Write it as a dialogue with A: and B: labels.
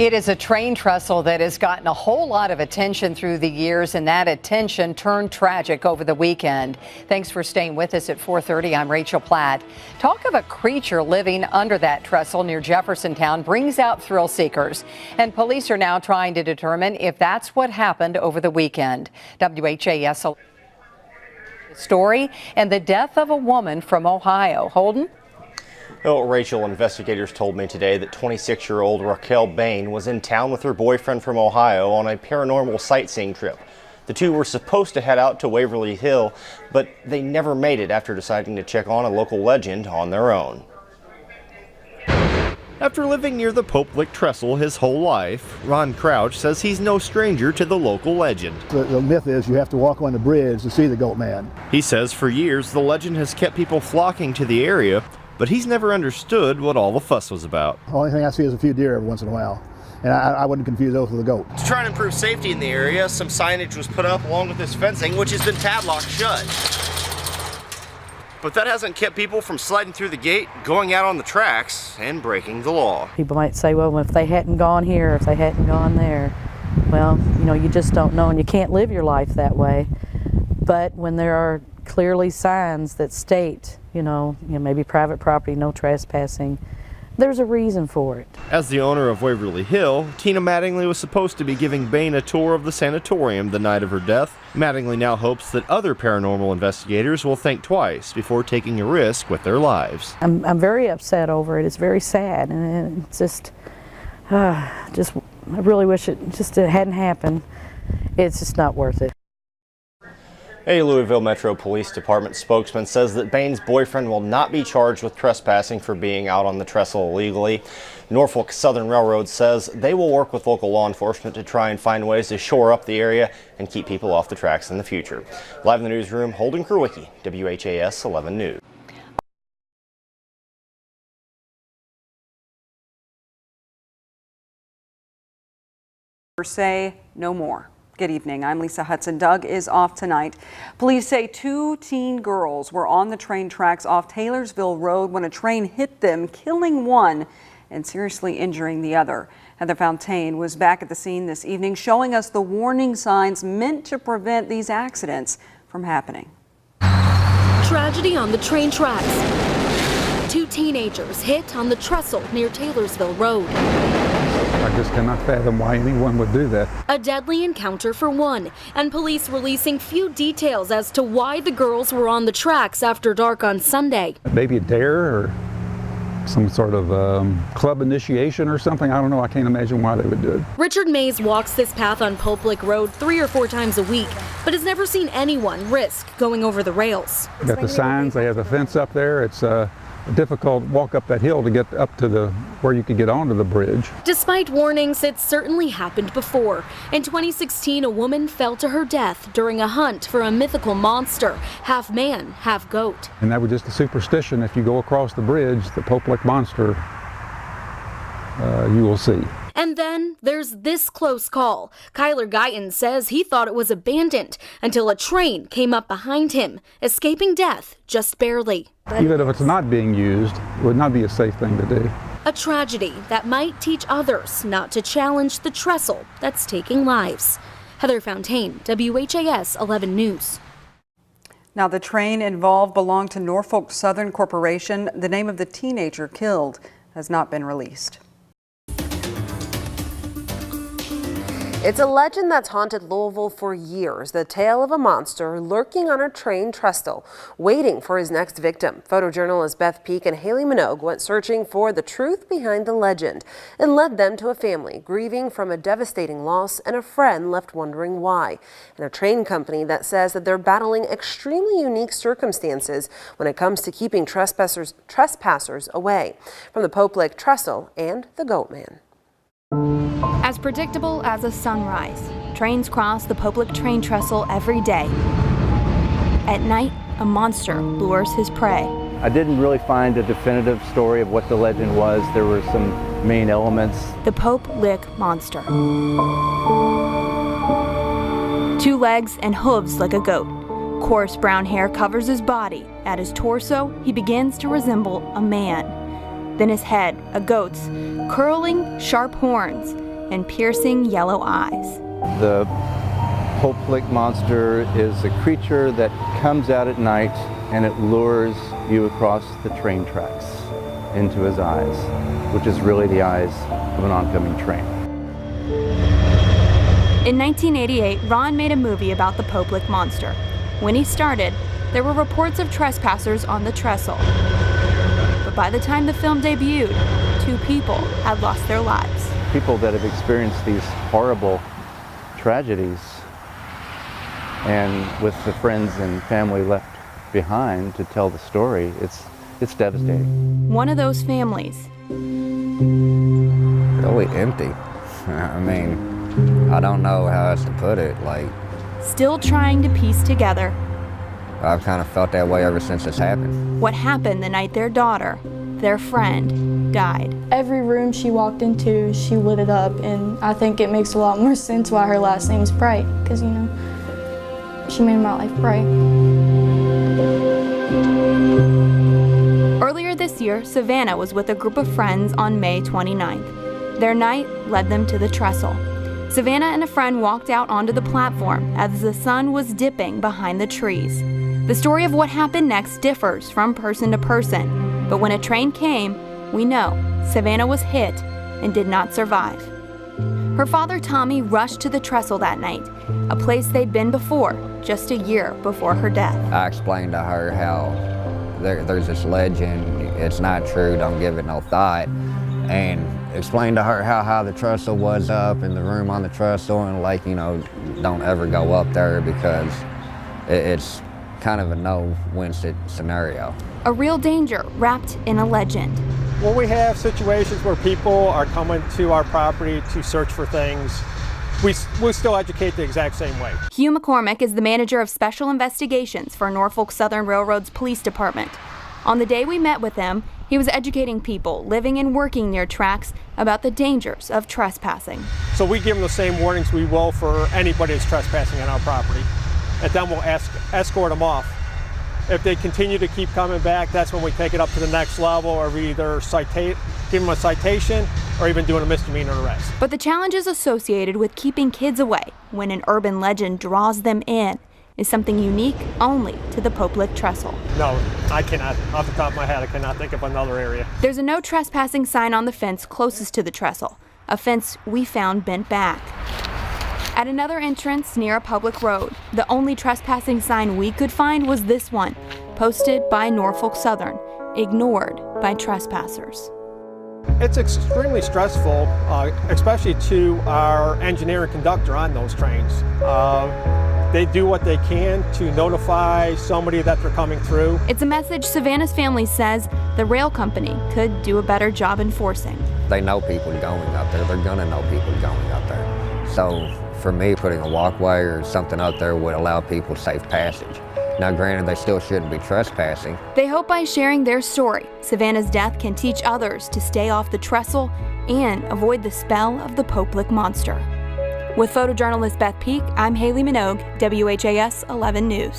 A: It is a train trestle that has gotten a whole lot of attention through the years, and that attention turned tragic over the weekend. Thanks for staying with us at 4:30. I'm Rachel Platt. Talk of a creature living under that trestle near Jeffersontown brings out thrill seekers, and police are now trying to determine if that's what happened over the weekend. WHAS story and the death of a woman from Ohio. Holden?
B: Well, Rachel, investigators told me today that 26-year-old Raquel Bain was in town with her boyfriend from Ohio on a paranormal sightseeing trip. The two were supposed to head out to Waverly Hill, but they never made it after deciding to check on a local legend on their own. After living near the Pope Lick Trestle his whole life, Ron Crouch says he's no stranger to the local legend.
C: The myth is you have to walk on the bridge to see the Goatman.
B: He says for years the legend has kept people flocking to the area, but he's never understood what all the fuss was about.
C: The only thing I see is a few deer every once in a while, and I wouldn't confuse those with a goat.
B: To try and improve safety in the area, some signage was put up along with this fencing, which has been padlocked shut. But that hasn't kept people from sliding through the gate, going out on the tracks, and breaking the law.
D: People might say, well, if they hadn't gone here, if they hadn't gone there, well, you know, you just don't know, and you can't live your life that way. But when there are clearly signs that state, you know, maybe private property, no trespassing, there's a reason for it.
B: As the owner of Waverly Hill, Tina Mattingly was supposed to be giving Bain a tour of the sanatorium the night of her death. Mattingly now hopes that other paranormal investigators will think twice before taking a risk with their lives.
D: I'm very upset over it. It's very sad, and it's just I really wish it hadn't happened. It's just not worth it.
B: A Louisville Metro Police Department spokesman says that Bain's boyfriend will not be charged with trespassing for being out on the trestle illegally. Norfolk Southern Railroad says they will work with local law enforcement to try and find ways to shore up the area and keep people off the tracks in the future. Live in the newsroom, Holden Kruwicki, WHAS 11 News.
E: Say no more. Good evening. I'm Lisa Hudson. Doug is off tonight. Police say two teen girls were on the train tracks off Taylorsville Road when a train hit them, killing one and seriously injuring the other. Heather Fontaine was back at the scene this evening, showing us the warning signs meant to prevent these accidents from happening.
F: Tragedy on the train tracks. Two teenagers hit on the trestle near Taylorsville Road.
G: I just cannot fathom why anyone would do that.
F: A deadly encounter for one, and police releasing few details as to why the girls were on the tracks after dark on Sunday.
G: Maybe a dare or some sort of club initiation or something. I don't know. I can't imagine why they would do it.
F: Richard Mays walks this path on Pope Lick Road 3 or 4 times a week, but has never seen anyone risk going over the rails.
G: They got the signs, they have the fence up there. It's a difficult walk up that hill to get up to where you could get onto the bridge.
F: Despite warnings, it certainly happened before. In 2016, a woman fell to her death during a hunt for a mythical monster, half man, half goat.
G: And that was just a superstition. If you go across the bridge, the Pope Lick monster, you will see.
F: And then there's this close call. Kyler Guyton says he thought it was abandoned until a train came up behind him, escaping death just barely.
G: Even if it's not being used, it would not be a safe thing to do.
F: A tragedy that might teach others not to challenge the trestle that's taking lives. Heather Fontaine, WHAS 11 News.
E: Now, the train involved belonged to Norfolk Southern Corporation. The name of the teenager killed has not been released.
H: It's a legend that's haunted Louisville for years, the tale of a monster lurking on a train trestle, waiting for his next victim. Photojournalist Beth Peak and Hayley Minogue went searching for the truth behind the legend and led them to a family grieving from a devastating loss and a friend left wondering why, and a train company that says that they're battling extremely unique circumstances when it comes to keeping trespassers away from the Pope Lick Trestle and the Goatman.
I: As predictable as a sunrise, trains cross the Pope Lick train trestle every day. At night, a monster lures his prey.
J: I didn't really find a definitive story of what the legend was. There were some main elements.
I: The Pope Lick monster. 2 legs and hooves like a goat. Coarse brown hair covers his body. At his torso, he begins to resemble a man. Then his head, a goat's, curling sharp horns, and piercing yellow eyes.
J: The Poplik monster is a creature that comes out at night and it lures you across the train tracks into his eyes, which is really the eyes of an oncoming train.
I: In 1988, Ron made a movie about the Poplik monster. When he started, there were reports of trespassers on the trestle. But by the time the film debuted, 2 people had lost their lives.
J: People that have experienced these horrible tragedies, and with the friends and family left behind to tell the story, it's devastating.
I: One of those families.
K: Really empty. I mean, I don't know how else to put it.
I: Still trying to piece together.
K: I've kind of felt that way ever since this happened.
I: What happened the night their daughter, their friend, died.
L: Every room she walked into, she lit it up, and I think it makes a lot more sense why her last name's Bright, because, she made my life bright.
I: Earlier this year, Savannah was with a group of friends on May 29th. Their night led them to the trestle. Savannah and a friend walked out onto the platform as the sun was dipping behind the trees. The story of what happened next differs from person to person, but when a train came, we know Savannah was hit and did not survive. Her father, Tommy, rushed to the trestle that night, a place they'd been before, just a year before her death.
K: I explained to her how there's this legend, it's not true, don't give it no thought, and explained to her how high the trestle was up and the room on the trestle, and don't ever go up there because it's kind of a no-win scenario.
I: A real danger wrapped in a legend.
M: When we have situations where people are coming to our property to search for things, we still educate the exact same way.
I: Hugh McCormick is the manager of special investigations for Norfolk Southern Railroad's police department. On the day we met with him, he was educating people living and working near tracks about the dangers of trespassing.
M: So we give them the same warnings we will for anybody that's trespassing on our property, and then we'll escort them off. If they continue to keep coming back, that's when we take it up to the next level, or we either give them a citation or even doing a misdemeanor arrest.
I: But the challenges associated with keeping kids away when an urban legend draws them in is something unique only to the Poplik trestle.
M: No, I cannot. Off the top of my head, I cannot think of another area.
I: There's a no trespassing sign on the fence closest to the trestle, a fence we found bent back. At another entrance near a public road, the only trespassing sign we could find was this one, posted by Norfolk Southern, ignored by trespassers.
M: It's extremely stressful, especially to our engineer and conductor on those trains. They do what they can to notify somebody that they're coming through.
I: It's a message Savannah's family says the rail company could do a better job enforcing.
K: They know people going up there. They're gonna know people going up there. So for me, putting a walkway or something up there would allow people safe passage. Now granted, they still shouldn't be trespassing.
I: They hope by sharing their story, Savannah's death can teach others to stay off the trestle and avoid the spell of the Poplik monster. With photojournalist Beth Peak, I'm Hayley Minogue, WHAS 11 News.